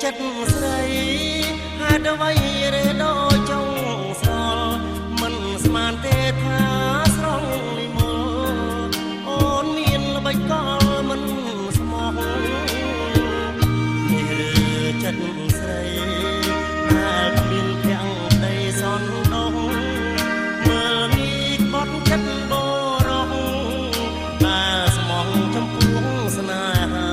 ចិត្តស្រីហេតុអ្វីរេដោចង់ស្រលមិនស្មានទេថាស្រងលីមលអូនមានល្បិចកលមិនស្មោះនេះចិត្តស្រីដែលមានភាំងដីសនដងមើលនេះបត់ចិត្តបរោះដែលស្មោះចំពោះស្នេហា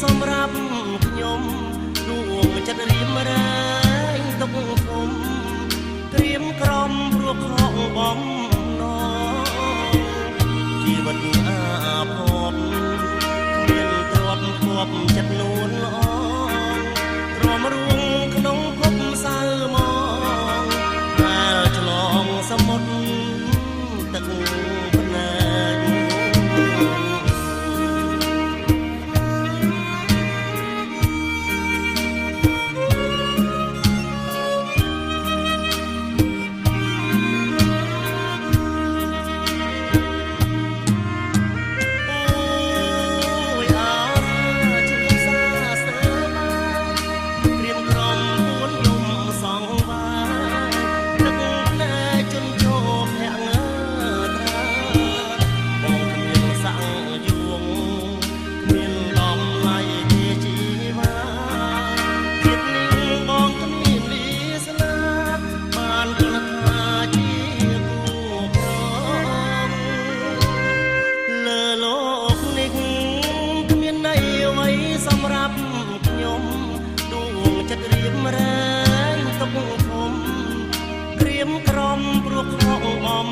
សម្រាប់ខ្ញុំដួងចិត្តរៀមរែងទុកធំត្រៀមក្រំព្រោះខកបំណងជីវិតអាភពគ្មានទ្រព្យភពចិត្តនួនល្អទ្រាំរួងក្នុងភពសៅមកដែលឆ្លងសមុទ្រទឹកភ្នែកសម្រាប់ខ្ញុំដួងចិត្តរៀមរែងទុកធំក្រៀមក្រំព្រោះខកបំ